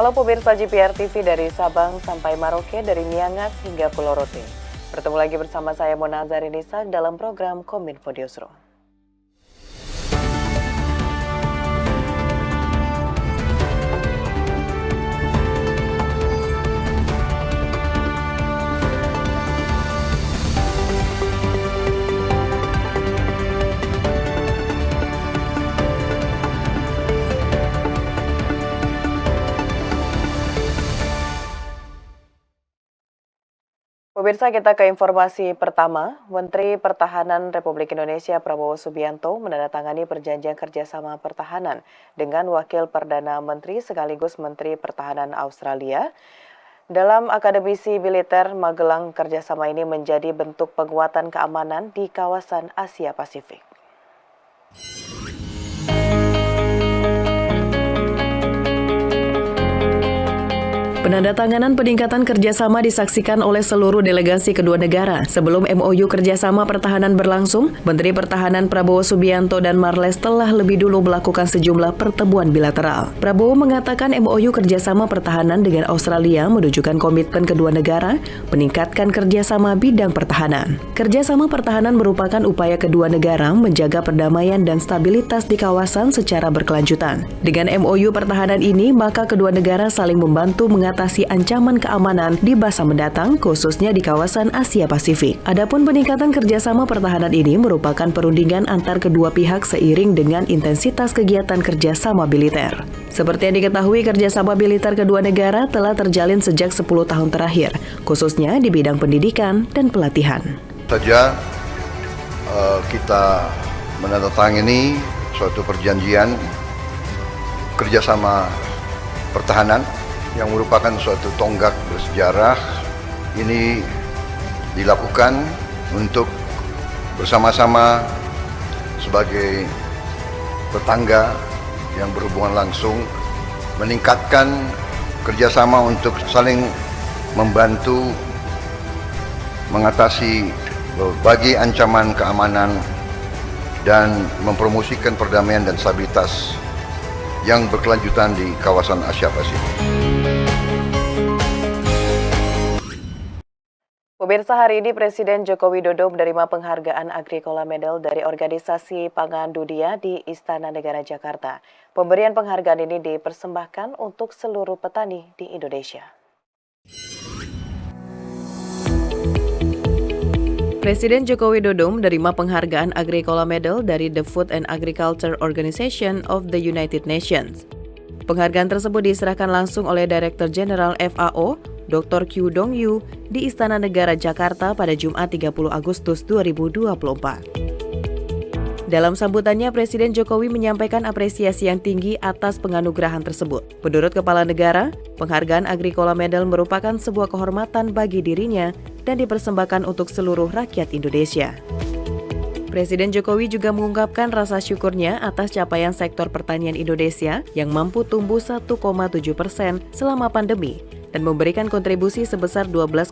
Halo pemirsa GPR TV dari Sabang sampai Merauke, dari Miangas hingga Pulau Rote. Bertemu lagi bersama saya Mona Zarinisa dalam program Kominfo Newsroom. Pemirsa, kita ke informasi pertama. Menteri Pertahanan Republik Indonesia Prabowo Subianto menandatangani perjanjian kerjasama pertahanan dengan Wakil Perdana Menteri sekaligus Menteri Pertahanan Australia. Dalam Akademisi Militer Magelang, kerjasama ini menjadi bentuk penguatan keamanan di kawasan Asia Pasifik. Penandatanganan peningkatan kerjasama disaksikan oleh seluruh delegasi kedua negara. Sebelum MOU kerjasama pertahanan berlangsung, Menteri Pertahanan Prabowo Subianto dan Marles telah lebih dulu melakukan sejumlah pertemuan bilateral. Prabowo mengatakan MOU kerjasama pertahanan dengan Australia menunjukkan komitmen kedua negara meningkatkan kerjasama bidang pertahanan. Kerjasama pertahanan merupakan upaya kedua negara menjaga perdamaian dan stabilitas di kawasan secara berkelanjutan. Dengan MOU pertahanan ini, maka kedua negara saling membantu mengatasi ancaman keamanan di masa mendatang, khususnya di kawasan Asia Pasifik. Adapun peningkatan kerjasama pertahanan ini merupakan perundingan antar kedua pihak seiring dengan intensitas kegiatan kerjasama militer. Seperti yang diketahui, kerjasama militer kedua negara telah terjalin sejak 10 tahun terakhir, khususnya di bidang pendidikan dan pelatihan. Saja kita menandatangani suatu perjanjian kerjasama pertahanan yang merupakan suatu tonggak bersejarah. Ini dilakukan untuk bersama-sama sebagai tetangga yang berhubungan langsung meningkatkan kerjasama untuk saling membantu mengatasi berbagai ancaman keamanan dan mempromosikan perdamaian dan stabilitas yang berkelanjutan di kawasan Asia Pasifik. Pemirsa, hari ini Presiden Joko Widodo menerima penghargaan Agricola Medal dari Organisasi Pangan Dunia di Istana Negara Jakarta. Pemberian penghargaan ini dipersembahkan untuk seluruh petani di Indonesia. Presiden Joko Widodo menerima penghargaan Agricola Medal dari The Food and Agriculture Organization of the United Nations. Penghargaan tersebut diserahkan langsung oleh Direktur Jenderal FAO, Dr. Kyu Dong-yu, di Istana Negara Jakarta pada Jumat 30 Agustus 2024. Dalam sambutannya, Presiden Jokowi menyampaikan apresiasi yang tinggi atas penganugerahan tersebut. Menurut Kepala Negara, penghargaan Agricola Medal merupakan sebuah kehormatan bagi dirinya dan dipersembahkan untuk seluruh rakyat Indonesia. Presiden Jokowi juga mengungkapkan rasa syukurnya atas capaian sektor pertanian Indonesia yang mampu tumbuh 1,7% selama pandemi dan memberikan kontribusi sebesar 12,5%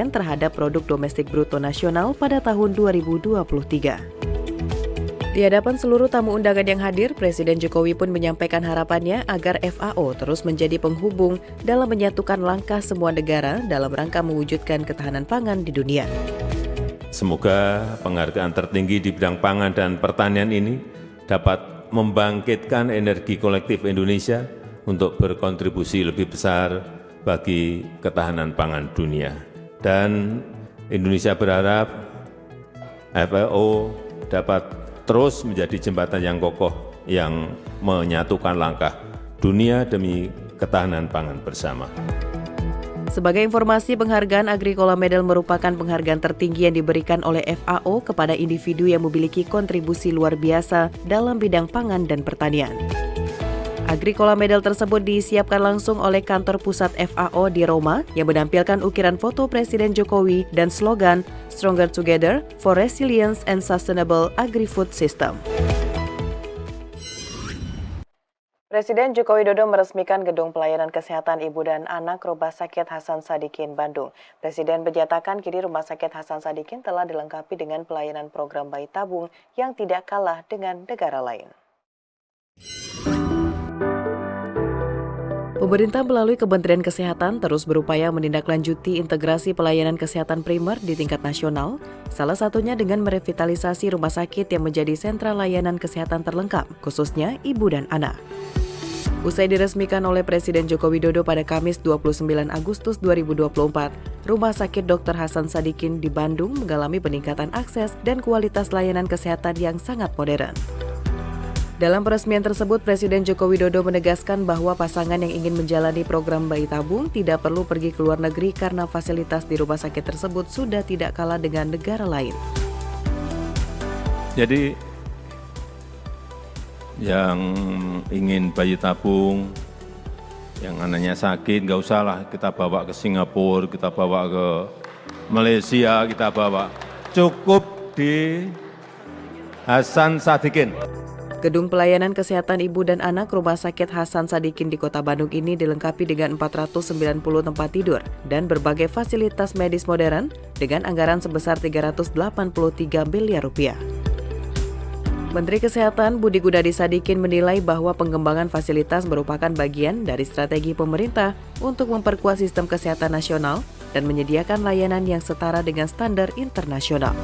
terhadap produk domestik bruto nasional pada tahun 2023. Di hadapan seluruh tamu undangan yang hadir, Presiden Jokowi pun menyampaikan harapannya agar FAO terus menjadi penghubung dalam menyatukan langkah semua negara dalam rangka mewujudkan ketahanan pangan di dunia. Semoga penghargaan tertinggi di bidang pangan dan pertanian ini dapat membangkitkan energi kolektif Indonesia untuk berkontribusi lebih besar bagi ketahanan pangan dunia. Dan Indonesia berharap FAO dapat terus menjadi jembatan yang kokoh yang menyatukan langkah dunia demi ketahanan pangan bersama. Sebagai informasi, penghargaan Agricola Medal merupakan penghargaan tertinggi yang diberikan oleh FAO kepada individu yang memiliki kontribusi luar biasa dalam bidang pangan dan pertanian. Agricola Medal tersebut disiapkan langsung oleh kantor pusat FAO di Roma yang menampilkan ukiran foto Presiden Jokowi dan slogan Stronger Together for Resilience and Sustainable Agri-Food System. Presiden Joko Widodo meresmikan Gedung Pelayanan Kesehatan Ibu dan Anak Rumah Sakit Hasan Sadikin, Bandung. Presiden menyatakan kini Rumah Sakit Hasan Sadikin telah dilengkapi dengan pelayanan program bayi tabung yang tidak kalah dengan negara lain. Pemerintah melalui Kementerian Kesehatan terus berupaya menindaklanjuti integrasi pelayanan kesehatan primer di tingkat nasional, salah satunya dengan merevitalisasi rumah sakit yang menjadi sentra layanan kesehatan terlengkap, khususnya ibu dan anak. Usai diresmikan oleh Presiden Joko Widodo pada Kamis 29 Agustus 2024, Rumah Sakit Dr. Hasan Sadikin di Bandung mengalami peningkatan akses dan kualitas layanan kesehatan yang sangat modern. Dalam peresmian tersebut, Presiden Joko Widodo menegaskan bahwa pasangan yang ingin menjalani program bayi tabung tidak perlu pergi ke luar negeri karena fasilitas di rumah sakit tersebut sudah tidak kalah dengan negara lain. Jadi, yang ingin bayi tabung, yang anaknya sakit, nggak usah lah kita bawa ke Singapura, kita bawa ke Malaysia, kita bawa. Cukup di Hasan Sadikin. Gedung pelayanan kesehatan ibu dan anak Rumah Sakit Hasan Sadikin di Kota Bandung ini dilengkapi dengan 490 tempat tidur dan berbagai fasilitas medis modern dengan anggaran sebesar 383 miliar rupiah. Menteri Kesehatan Budi Gunadi Sadikin menilai bahwa pengembangan fasilitas merupakan bagian dari strategi pemerintah untuk memperkuat sistem kesehatan nasional dan menyediakan layanan yang setara dengan standar internasional.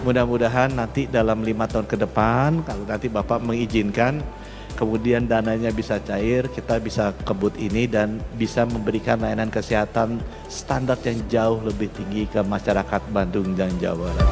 Mudah-mudahan nanti dalam 5 tahun ke depan, kalau nanti Bapak mengizinkan, kemudian dananya bisa cair, kita bisa kebut ini dan bisa memberikan layanan kesehatan standar yang jauh lebih tinggi ke masyarakat Bandung dan Jawa Barat.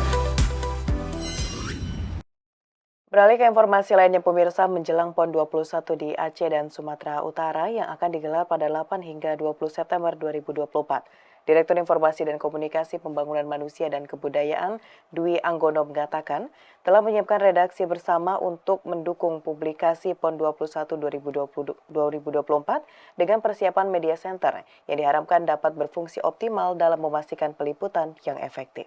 Beralih ke informasi lainnya, pemirsa, menjelang PON 21 di Aceh dan Sumatera Utara yang akan digelar pada 8 hingga 20 September 2024. Direktur Informasi dan Komunikasi Pembangunan Manusia dan Kebudayaan Dwi Anggono mengatakan telah menyiapkan redaksi bersama untuk mendukung publikasi PON 21 2024 dengan persiapan media center yang diharapkan dapat berfungsi optimal dalam memastikan peliputan yang efektif.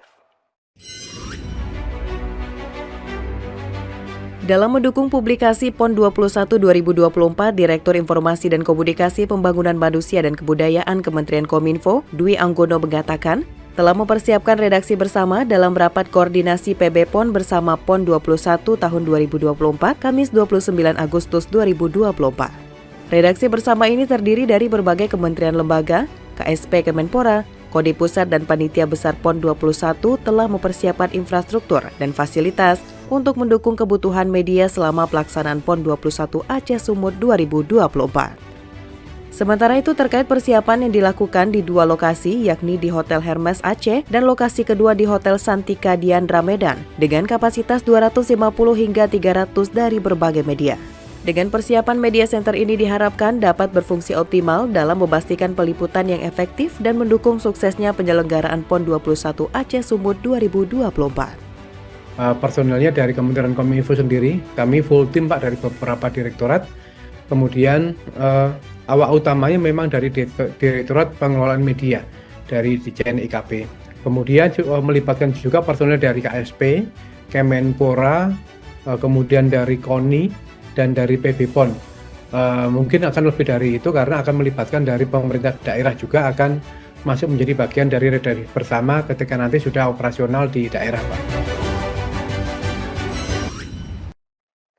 Dalam mendukung publikasi PON 21 2024, Direktur Informasi dan Komunikasi Pembangunan Manusia dan Kebudayaan Kementerian Kominfo, Dwi Anggono mengatakan, telah mempersiapkan redaksi bersama dalam rapat koordinasi PB PON bersama PON 21 tahun 2024, Kamis 29 Agustus 2024. Redaksi bersama ini terdiri dari berbagai kementerian lembaga, KSP Kemenpora, Kodi Pusat dan Panitia Besar PON 21 telah mempersiapkan infrastruktur dan fasilitas untuk mendukung kebutuhan media selama pelaksanaan PON 21 Aceh Sumut 2024. Sementara itu terkait persiapan yang dilakukan di 2 lokasi yakni di Hotel Hermes Aceh dan lokasi kedua di Hotel Santika Diandra Medan dengan kapasitas 250 hingga 300 dari berbagai media. Dengan persiapan media center ini diharapkan dapat berfungsi optimal dalam memastikan peliputan yang efektif dan mendukung suksesnya penyelenggaraan PON 21 Aceh Sumut 2024. Personelnya dari Kementerian Kominfo sendiri, kami full tim Pak dari beberapa direktorat. Kemudian awak utamanya memang dari Direktorat Pengelolaan Media dari Ditjen IKP. Kemudian melibatkan juga personel dari KSP, Kemenpora, kemudian dari KONI dan dari PB PON. Mungkin akan lebih dari itu karena akan melibatkan dari pemerintah daerah juga akan masuk menjadi bagian dari redaksi bersama ketika nanti sudah operasional di daerah Pak.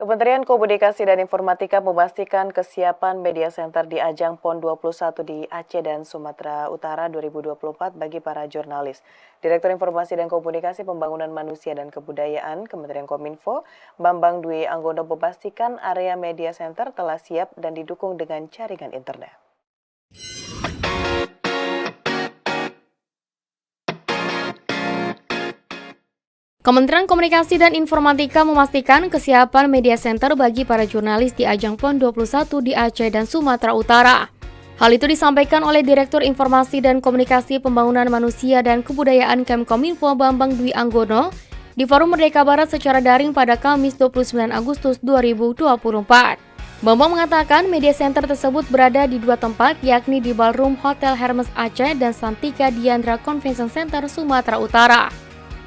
Kementerian Komunikasi dan Informatika memastikan kesiapan media center di ajang PON 21 di Aceh dan Sumatera Utara 2024 bagi para jurnalis. Direktur Informasi dan Komunikasi Pembangunan Manusia dan Kebudayaan Kementerian Kominfo, Bambang Dwi Anggono memastikan area media center telah siap dan didukung dengan jaringan internet. Kementerian Komunikasi dan Informatika memastikan kesiapan media center bagi para jurnalis di ajang PON 21 di Aceh dan Sumatera Utara. Hal itu disampaikan oleh Direktur Informasi dan Komunikasi Pembangunan Manusia dan Kebudayaan Kemkominfo Bambang Dwi Anggono di Forum Merdeka Barat secara daring pada Kamis 29 Agustus 2024. Bambang mengatakan media center tersebut berada di 2 tempat yakni di Ballroom Hotel Hermes Aceh dan Santika Diandra Convention Center Sumatera Utara.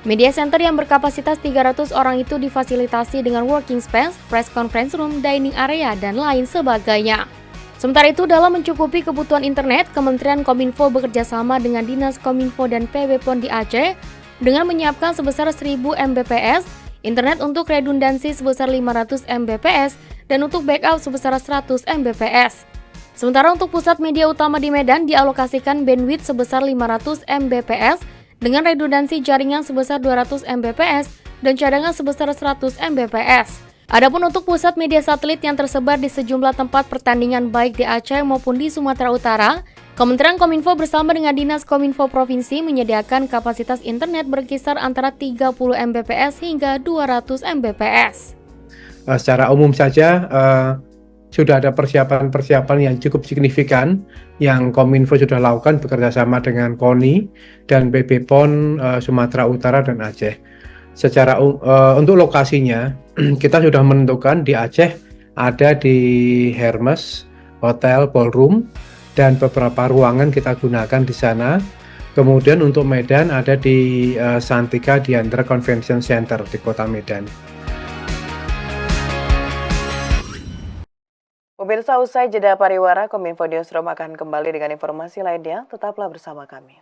Media center yang berkapasitas 300 orang itu difasilitasi dengan working space, press conference room, dining area, dan lain sebagainya. Sementara itu, dalam mencukupi kebutuhan internet, Kementerian Kominfo bekerjasama dengan Dinas Kominfo dan PB PON di Aceh dengan menyiapkan sebesar 1000 Mbps, internet untuk redundansi sebesar 500 Mbps, dan untuk backup sebesar 100 Mbps. Sementara untuk pusat media utama di Medan dialokasikan bandwidth sebesar 500 Mbps dengan redundansi jaringan sebesar 200 Mbps dan cadangan sebesar 100 Mbps. Adapun untuk pusat media satelit yang tersebar di sejumlah tempat pertandingan baik di Aceh maupun di Sumatera Utara, Kementerian Kominfo bersama dengan Dinas Kominfo Provinsi menyediakan kapasitas internet berkisar antara 30 Mbps hingga 200 Mbps. Secara umum saja, sudah ada persiapan-persiapan yang cukup signifikan yang Kominfo sudah lakukan bekerjasama dengan KONI dan BPON Sumatera Utara dan Aceh. Secara untuk lokasinya, kita sudah menentukan di Aceh ada di Hermes, Hotel, Ballroom, dan beberapa ruangan kita gunakan di sana. Kemudian untuk Medan ada di Santika Diandra Convention Center di Kota Medan. Pemirsa, usai jeda pariwara, Kominfo Newsroom akan kembali dengan informasi lainnya. Tetaplah bersama kami.